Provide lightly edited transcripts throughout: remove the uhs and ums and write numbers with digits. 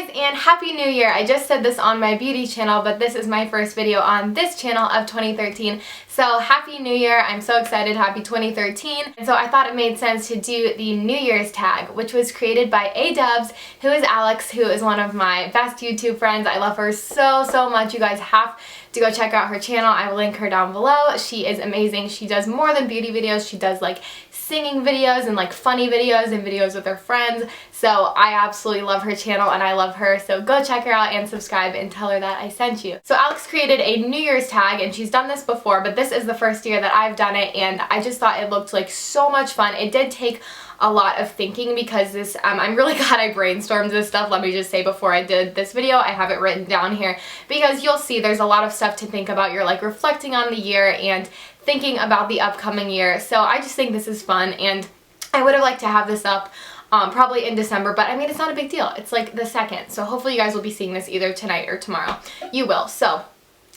Hi guys, and Happy New Year! I just said this on my beauty channel, but this is my first video on this channel of 2013. So Happy New Year! I'm so excited, happy 2013. And so I thought it made sense to do the New Year's tag, which was created by A-Dubs, who is Alex, who is one of my best YouTube friends. I love her so much. You guys have to go check out her channel. I will link her down below. She is amazing. She does more than beauty videos. She does like singing videos and like funny videos and videos with her friends. So I absolutely love her channel and I love her. So go check her out and subscribe and tell her that I sent you. So Alex created a New Year's tag, and she's done this before, but this is the first year that I've done it, and I just thought it looked like so much fun. It did take a lot of thinking because this, I'm really glad I brainstormed this stuff. Let me just say before I did this video, I have it written down here because you'll see there's a lot of stuff to think about. You're like reflecting on the year and thinking about the upcoming year. So I just think this is fun, and I would have liked to have this up probably in December, but I mean, it's not a big deal. It's like the 2nd. So hopefully you guys will be seeing this either tonight or tomorrow. You will. So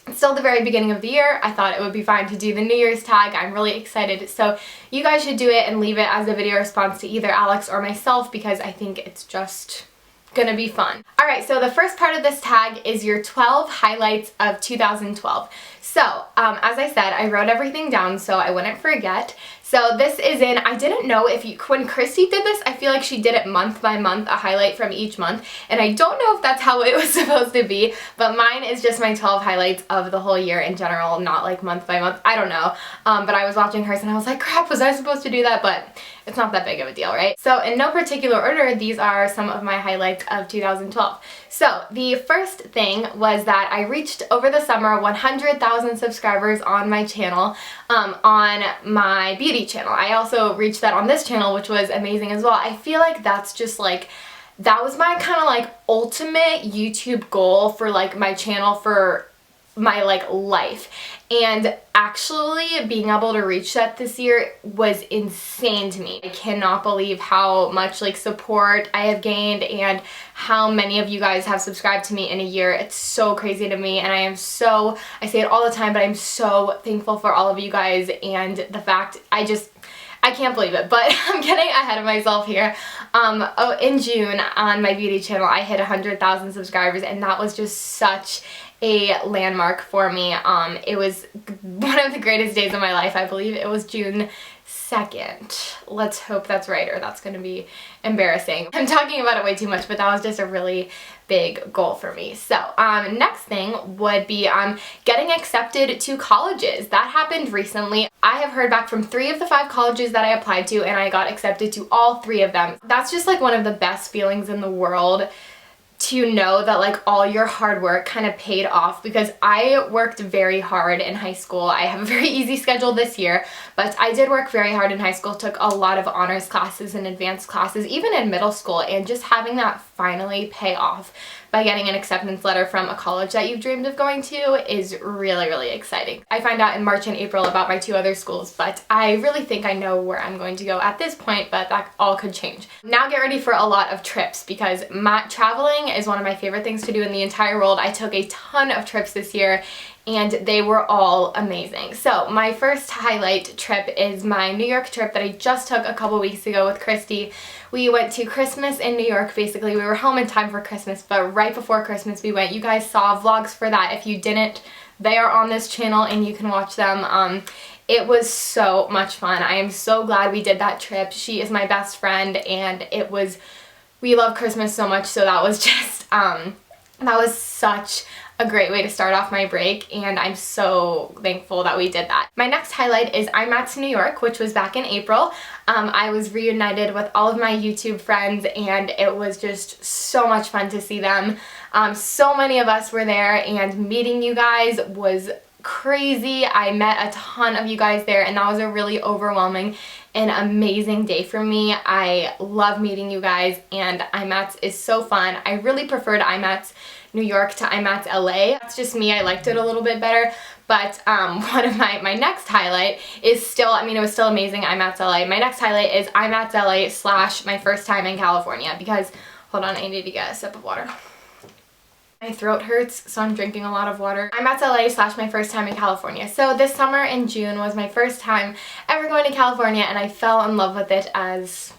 it's still the very beginning of the year. I thought it would be fine to do the New Year's tag. I'm really excited. So you guys should do it and leave it as a video response to either Alex or myself because I think it's just gonna be fun. Alright, so the first part of this tag is your 12 highlights of 2012. So, as I said, I wrote everything down so I wouldn't forget. So this is in, I didn't know if you, when Christy did this, I feel like she did it month by month, a highlight from each month, and I don't know if that's how it was supposed to be, but mine is just my 12 highlights of the whole year in general, not like month by month. I don't know, but I was watching hers and I was like, crap, was I supposed to do that? But it's not that big of a deal, right? So in no particular order, these are some of my highlights of 2012. So the first thing was that I reached over the summer 100,000 subscribers on my channel, on my beauty channel. I also reached that on this channel, which was amazing as well. I feel like that's just like, that was my kind of like ultimate YouTube goal for like my channel for my like life, and actually being able to reach that this year was insane to me. I cannot believe how much like support I have gained and how many of you guys have subscribed to me in a year. It's so crazy to me, and I am so, I say it all the time, but I'm so thankful for all of you guys, and the fact I can't believe it, but I'm getting ahead of myself here. In June on my beauty channel, I hit 100,000 subscribers, and that was just such a landmark for me. It was one of the greatest days of my life. I believe it was June 2nd. Let's hope that's right, or that's going to be embarrassing. I'm talking about it way too much, but that was just a really big goal for me. So next thing would be getting accepted to colleges. That happened recently. I have heard back from 3 of the 5 colleges that I applied to, and I got accepted to all 3 of them. That's just like one of the best feelings in the world, to know that like all your hard work kind of paid off, because I worked very hard in high school. I have a very easy schedule this year, but I did work very hard in high school, took a lot of honors classes and advanced classes, even in middle school, and just having that finally pay off by getting an acceptance letter from a college that you've dreamed of going to is really exciting. I find out in March and April about my 2 other schools, but I really think I know where I'm going to go at this point, but that all could change. Now get ready for a lot of trips, because traveling is one of my favorite things to do in the entire world. I took a ton of trips this year, and they were all amazing. So my first highlight trip is my New York trip that I just took a couple weeks ago with Christy. We went to Christmas in New York. Basically, we were home in time for Christmas, but right before Christmas we went. You guys saw vlogs for that. If you didn't, they are on this channel and you can watch them. It was so much fun. I am so glad we did that trip. She is my best friend, and we love Christmas so much, so that was just, that was such a great way to start off my break, and I'm so thankful that we did that. My next highlight is I'm at New York, which was back in April. I was reunited with all of my YouTube friends, and it was just so much fun to see them. So many of us were there, and meeting you guys was crazy. I met a ton of you guys there, and that was a really overwhelming and amazing day for me. I love meeting you guys, and IMATS is so fun. I really preferred IMATS New York to IMATS LA. That's just me. I liked it a little bit better. But one of my next highlight is still, I mean, it was still amazing, IMATS LA. My next highlight is IMATS LA / my first time in California, because, hold on, I need to get a sip of water. My throat hurts, so I'm drinking a lot of water. IMATS LA / my first time in California. So this summer in June was my first time ever going to California, and I fell in love with it as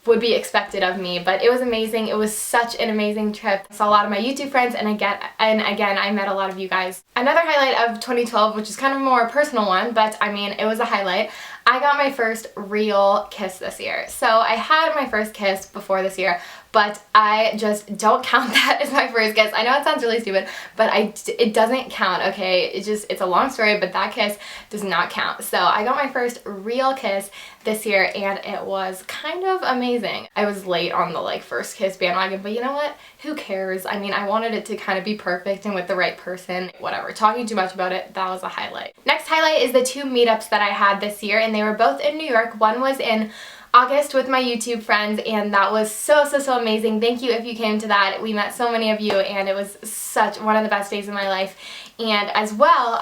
would be expected of me, but it was amazing. It was such an amazing trip. I saw a lot of my YouTube friends, and again I met a lot of you guys. Another highlight of 2012, which is kind of a more personal one, but I mean, it was a highlight. I got my first real kiss this year. So I had my first kiss before this year, but I just don't count that as my first kiss. I know it sounds really stupid, but it doesn't count, okay? It's a long story, but that kiss does not count. So I got my first real kiss this year, and it was kind of amazing. I was late on the like first kiss bandwagon, but you know what? Who cares? I mean, I wanted it to kind of be perfect and with the right person. Whatever. Talking too much about it, that was a highlight. Next highlight is the 2 meetups that I had this year, and they were both in New York. One was in August with my YouTube friends, and that was so amazing. Thank you if you came to that. We met so many of you, and it was such one of the best days of my life. And as well,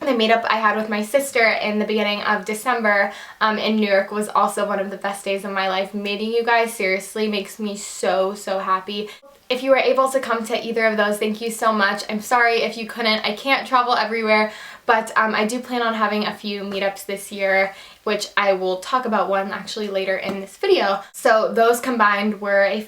the meetup I had with my sister in the beginning of December in New York was also one of the best days of my life. Meeting you guys seriously makes me so happy. If you were able to come to either of those, thank you so much. I'm sorry if you couldn't. I can't travel everywhere, but I do plan on having a few meetups this year, which I will talk about one actually later in this video. So those combined were a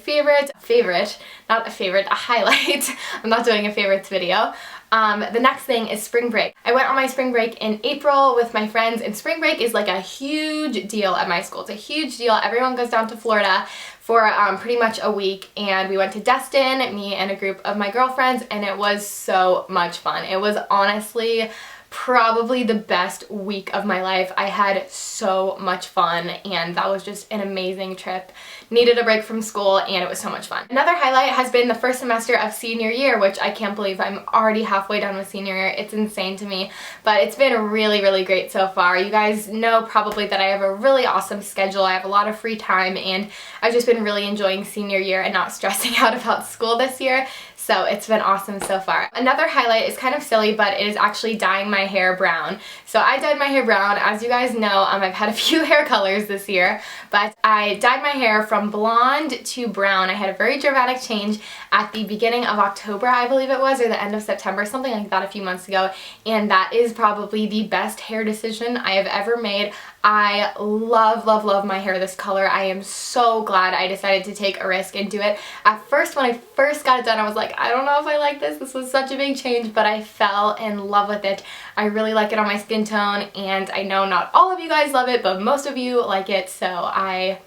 highlight. I'm not doing a favorites video. The next thing is spring break. I went on my spring break in April with my friends, and spring break is like a huge deal at my school. It's a huge deal. Everyone goes down to Florida for pretty much a week, and we went to Destin, me and a group of my girlfriends, and it was so much fun. It was honestly probably the best week of my life. I had so much fun, and that was just an amazing trip. Needed a break from school, and it was so much fun. Another highlight has been the first semester of senior year, which I can't believe I'm already halfway done with senior year. It's insane to me, but it's been really great so far. You guys know probably that I have a really awesome schedule. I have a lot of free time, and I've just been really enjoying senior year and not stressing out about school this year. So it's been awesome so far. Another highlight is kind of silly, but it is actually dyeing my hair brown. So I dyed my hair brown. As you guys know, I've had a few hair colors this year, but I dyed my hair from blonde to brown. I had a very dramatic change at the beginning of October, I believe it was, or the end of September, something like that a few months ago, and that is probably the best hair decision I have ever made. I love my hair this color. I am so glad I decided to take a risk and do it. At first, when I first got it done, I was like, I don't know if I like this. This was such a big change, but I fell in love with it. I really like it on my skin tone, and I know not all of you guys love it, but most of you like it, so I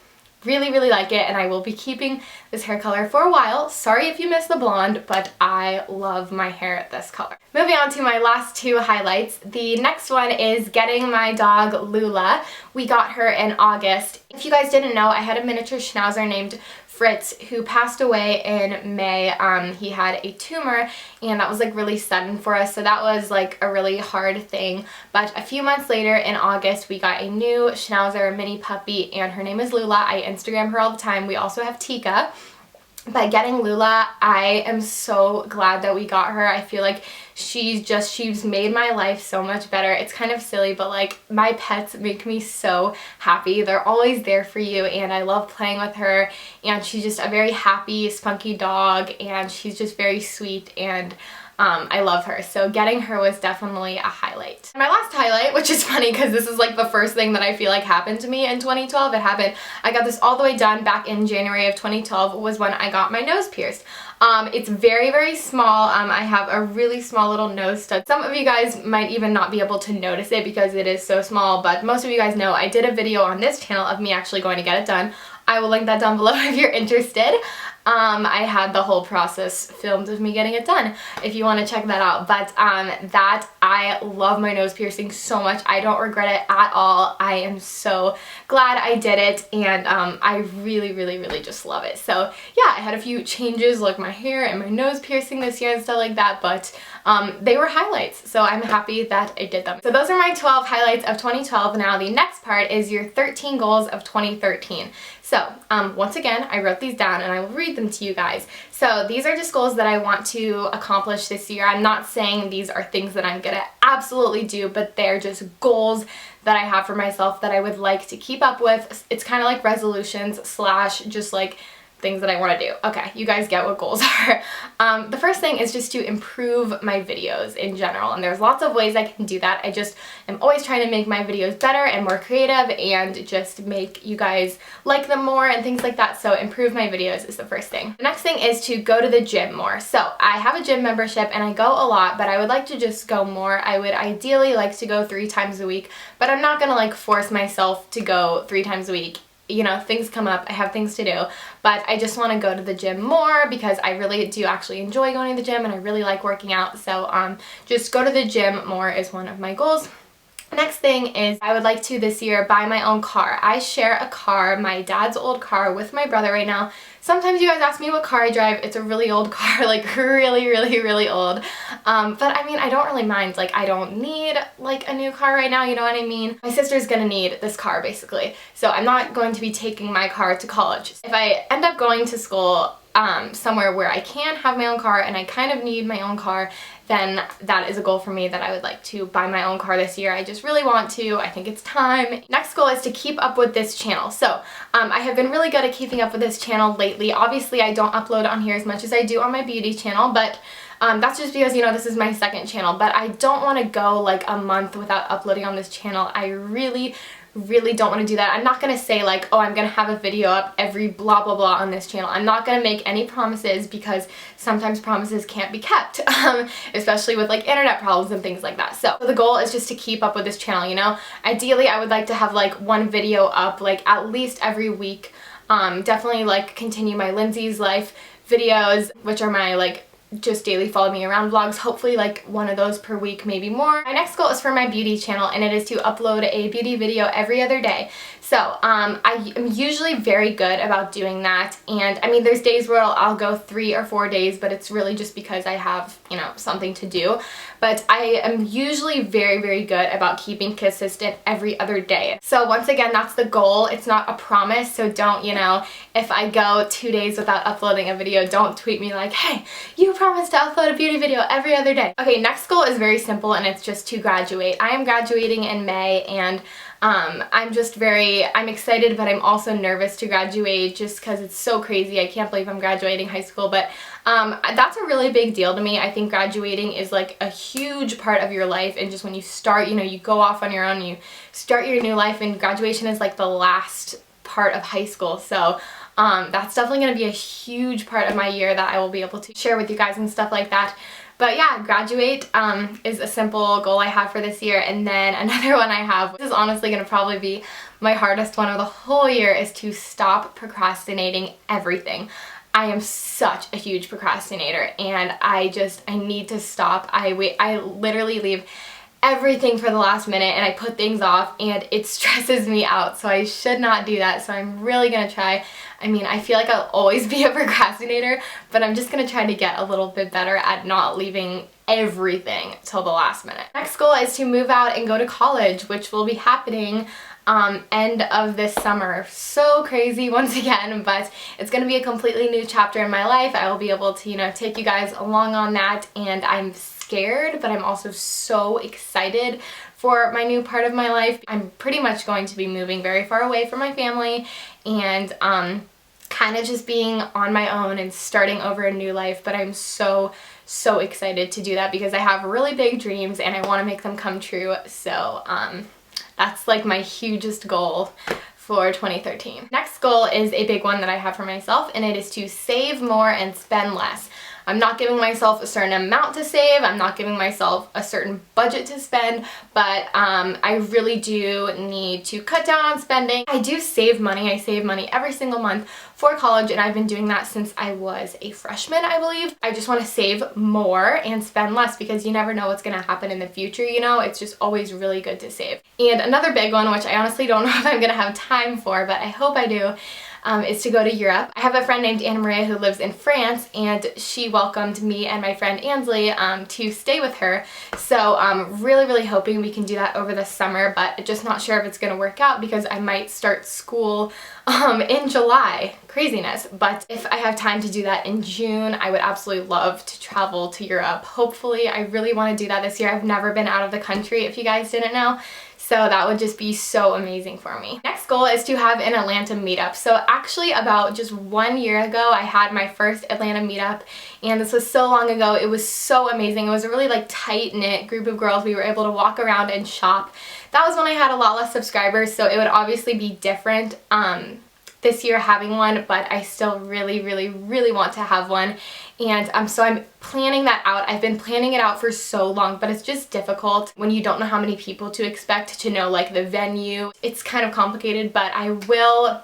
really like it, and I will be keeping this hair color for a while. Sorry if you missed the blonde, but I love my hair this color. Moving on to my last 2 highlights. The next one is getting my dog Lula. We got her in August. If you guys didn't know, I had a miniature schnauzer named Fritz who passed away in May. He had a tumor, and that was like really sudden for us, so that was like a really hard thing. But a few months later in August, we got a new schnauzer mini puppy, and her name is Lula. I Instagram her all the time. We also have Tika. But getting Lula, I am so glad that we got her. I feel like she's made my life so much better. It's kind of silly, but like my pets make me so happy. They're always there for you, and I love playing with her, and she's just a very happy, spunky dog, and she's just very sweet, and I love her. So getting her was definitely a highlight. My last highlight, which is funny because this is like the first thing that I feel like happened to me in 2012. I got this all the way done back in January of 2012, was when I got my nose pierced. It's very small. I have a really small little nose stud. Some of you guys might even not be able to notice it because it is so small, but most of you guys know I did a video on this channel of me actually going to get it done. I will link that down below if you're interested. I had the whole process filmed of me getting it done if you want to check that out. But I love my nose piercing so much. I don't regret it at all. I am so glad I did it, and I really just love it. So yeah, I had a few changes like my hair and my nose piercing this year and stuff like that, but they were highlights, so I'm happy that I did them. So those are my 12 highlights of 2012. Now the next part is your 13 goals of 2013. So once again, I wrote these down and I will read them to you guys. So these are just goals that I want to accomplish this year. I'm not saying these are things that I'm gonna absolutely do, but they're just goals that I have for myself that I would like to keep up with. It's kind of like resolutions slash just like things that I want to do. Okay, you guys get what goals are. The first thing is just to improve my videos in general, and there's lots of ways I can do that. I just am always trying to make my videos better and more creative and just make you guys like them more and things like that. So improve my videos is the first thing. The next thing is to go to the gym more. So I have a gym membership and I go a lot, but I would like to just go more. I would ideally like to go 3 times a week, but I'm not gonna like force myself to go 3 times a week. You know, things come up, I have things to do, but I just want to go to the gym more because I really do actually enjoy going to the gym and I really like working out. So just go to the gym more is one of my goals. Next thing is I would like to this year buy my own car. I share a car, my dad's old car, with my brother right now. Sometimes you guys ask me what car I drive. It's a really old car, like really old. But I mean, I don't really mind. Like, I don't need like a new car right now, you know what I mean? My sister's gonna need this car basically. So I'm not going to be taking my car to college. If I end up going to school somewhere where I can have my own car and I kind of need my own car, then that is a goal for me that I would like to buy my own car this year. I just really want to. I think it's time. Next goal is to keep up with this channel. So I have been really good at keeping up with this channel lately. Obviously, I don't upload on here as much as I do on my beauty channel, but that's just because, you know, this is my second channel, but I don't want to go like a month without uploading on this channel. I really don't want to do that. I'm not going to say like, oh, I'm going to have a video up every blah blah blah on this channel. I'm not going to make any promises because sometimes promises can't be kept, especially with like internet problems and things like that. So the goal is just to keep up with this channel, you know. Ideally, I would like to have like one video up like at least every week. Definitely like continue my Lindsay's life videos, which are my like just daily follow me around vlogs, hopefully like one of those per week, maybe more. My next goal is for my beauty channel, and it is to upload a beauty video every other day. So I am usually very good about doing that, and I mean there's days where I'll go 3 or 4 days, but it's really just because I have, you know, something to do. But I am usually very good about keeping consistent every other day. So once again, that's the goal. It's not a promise, so don't, you know, if I go 2 days without uploading a video, don't tweet me like, hey, you promised to upload a beauty video every other day. Okay, next goal is very simple, and it's just to graduate. I am graduating in May, and I'm excited, but I'm also nervous to graduate just because it's so crazy. I can't believe I'm graduating high school, but that's a really big deal to me. I think graduating is like a huge part of your life, and just when you start, you know, you go off on your own, you start your new life, and graduation is like the last part of high school. So that's definitely going to be a huge part of my year that I will be able to share with you guys and stuff like that. But yeah, graduate is a simple goal I have for this year. And then another one I have, which is honestly going to probably be my hardest one of the whole year, is to stop procrastinating everything. I am such a huge procrastinator, and I need to stop. I literally leave everything for the last minute, and I put things off, and it stresses me out, so I should not do that. So I'm really gonna try. I mean, I feel like I'll always be a procrastinator, but I'm just gonna try to get a little bit better at not leaving everything till the last minute. Next goal is to move out and go to college, which will be happening end of this summer. So crazy once again, but it's gonna be a completely new chapter in my life. I will be able to, you know, take you guys along on that, and I'm scared, but I'm also so excited for my new part of my life. I'm pretty much going to be moving very far away from my family, and kind of just being on my own and starting over a new life, but I'm so excited to do that because I have really big dreams and I want to make them come true. So that's like my hugest goal for 2013. Next goal is a big one that I have for myself, and it is to save more and spend less. I'm not giving myself a certain amount to save, I'm not giving myself a certain budget to spend, but I really do need to cut down on spending. I do save money. I save money every single month for college, and I've been doing that since I was a freshman, I believe. I just want to save more and spend less because you never know what's going to happen in the future, you know? It's just always really good to save. And another big one, which I honestly don't know if I'm going to have time for, but I hope I do, is to go to Europe. I have a friend named Anna Maria who lives in France, and she welcomed me and my friend Ansley to stay with her. So I'm really hoping we can do that over the summer, but just not sure if it's going to work out because I might start school in July. Craziness. But if I have time to do that in June, I would absolutely love to travel to Europe. Hopefully, I really want to do that this year. I've never been out of the country, if you guys didn't know. So that would just be so amazing for me. Next goal is to have an Atlanta meetup. So actually about just 1 year ago, I had my first Atlanta meetup, and this was so long ago. It was so amazing. It was a really like tight-knit group of girls. We were able to walk around and shop. That was when I had a lot less subscribers, so it would obviously be different this year having one, but I still really want to have one. And so I'm planning that out. I've been planning it out for so long, but it's just difficult when you don't know how many people to expect, to know like the venue. It's kind of complicated, but I will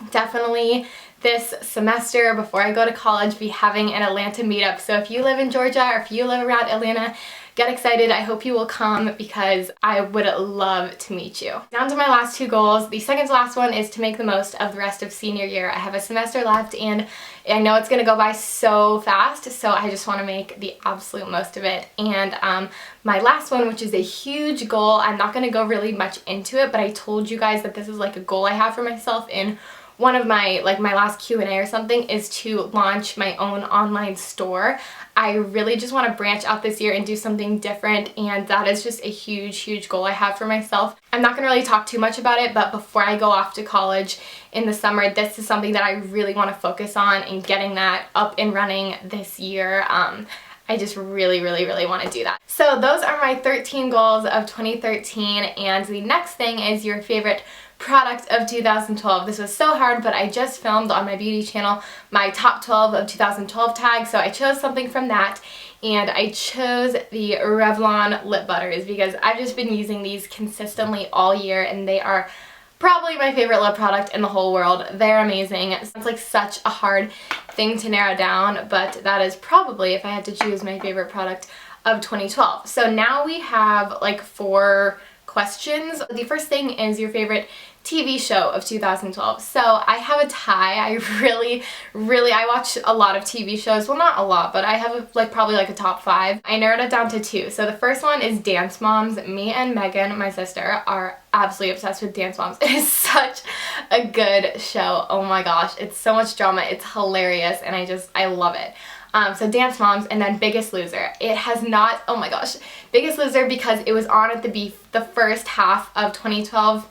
definitely this semester before I go to college be having an Atlanta meetup. So if you live in Georgia or if you live around Atlanta, get excited. I hope you will come because I would love to meet you. Down to my last two goals. The second to last one is to make the most of the rest of senior year. I have a semester left and I know it's gonna go by so fast, so I just want to make the absolute most of it. And my last one, which is a huge goal, I'm not gonna go really much into it, but I told you guys that this is like a goal I have for myself in one of my, like my last Q&A or something, is to launch my own online store. I really just want to branch out this year and do something different, and that is just a huge goal I have for myself. I'm not going to really talk too much about it, but before I go off to college in the summer, this is something that I really want to focus on and getting that up and running this year. I just really want to do that. So those are my 13 goals of 2013, and the next thing is your favorite product of 2012. This was so hard, but I just filmed on my beauty channel my top 12 of 2012 tags, so I chose something from that, and I chose the Revlon lip butters because I've just been using these consistently all year, and they are probably my favorite lip product in the whole world. They're amazing. It sounds like such a hard thing to narrow down, but that is probably, if I had to choose, my favorite product of 2012. So now we have like 4 questions. The first thing is your favorite TV show of 2012. So I have a tie. I I watch a lot of TV shows. Well, not a lot, but I have probably a top 5. I narrowed it down to 2. So the first one is Dance Moms. Me and Megan, my sister, are absolutely obsessed with Dance Moms. It is such a good show. Oh my gosh, it's so much drama. It's hilarious, and I love it. So Dance Moms, and then Biggest Loser. It has not, oh my gosh, Biggest Loser, because it was on at the first half of 2012.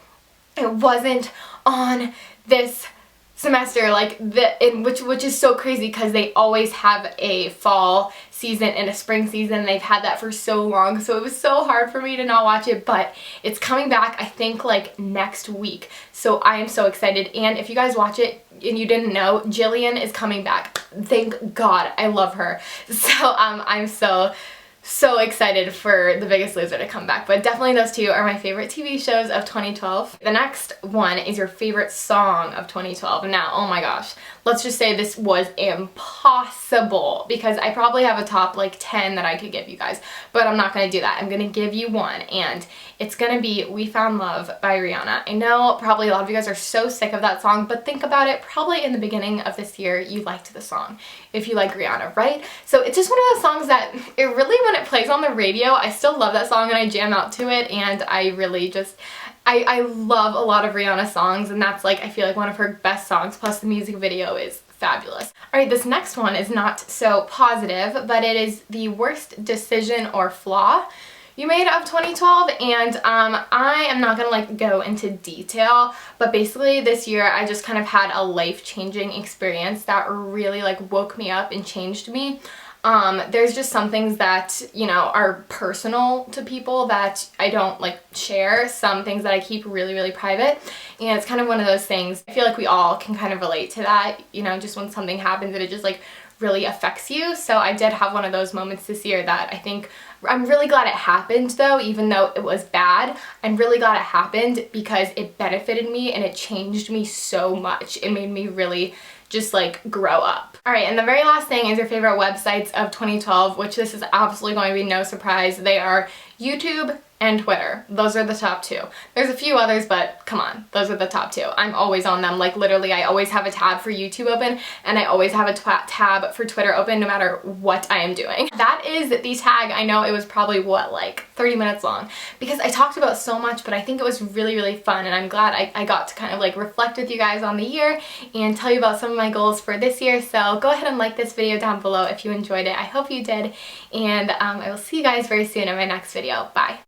It wasn't on this semester, which is so crazy because they always have a fall season and a spring season. They've had that for so long, so it was so hard for me to not watch it, but it's coming back, I think, next week. So I am so excited, and if you guys watch it and you didn't know, Jillian is coming back. Thank God. I love her. So I'm so excited for The Biggest Loser to come back, but definitely those 2 are my favorite TV shows of 2012. The next one is your favorite song of 2012. Now, oh my gosh, let's just say this was impossible because I probably have a top 10 that I could give you guys, but I'm not going to do that. I'm going to give you one, and it's going to be We Found Love by Rihanna. I know probably a lot of you guys are so sick of that song, but think about it. Probably in the beginning of this year, you liked the song if you like Rihanna, right? So it's just one of those songs that it really, when it plays on the radio, I still love that song and I jam out to it, and I really just, I love a lot of Rihanna songs, and that's I feel like one of her best songs, plus the music video is fabulous. Alright, this next one is not so positive, but it is the worst decision or flaw you made of 2012, and I am not gonna go into detail, but basically this year I just kind of had a life-changing experience that really woke me up and changed me. There's just some things that, are personal to people that I don't share, some things that I keep really private, and it's kind of one of those things. I feel like we all can kind of relate to that, just when something happens and it just really affects you. So I did have one of those moments this year that I think, I'm really glad it happened though, even though it was bad. I'm really glad it happened because it benefited me and it changed me so much. It made me really just grow up. Alright, and the very last thing is your favorite websites of 2012, which this is absolutely going to be no surprise. They are YouTube and Twitter. Those are the top 2. There's a few others, but come on, those are the top 2. I'm always on them. Literally, I always have a tab for YouTube open, and I always have a tab for Twitter open no matter what I am doing. That is the tag. I know it was probably, what, 30 minutes long, because I talked about so much, but I think it was really fun, and I'm glad I got to kind of reflect with you guys on the year and tell you about some of my goals for this year. So go ahead and like this video down below if you enjoyed it. I hope you did, and I will see you guys very soon in my next video. Bye.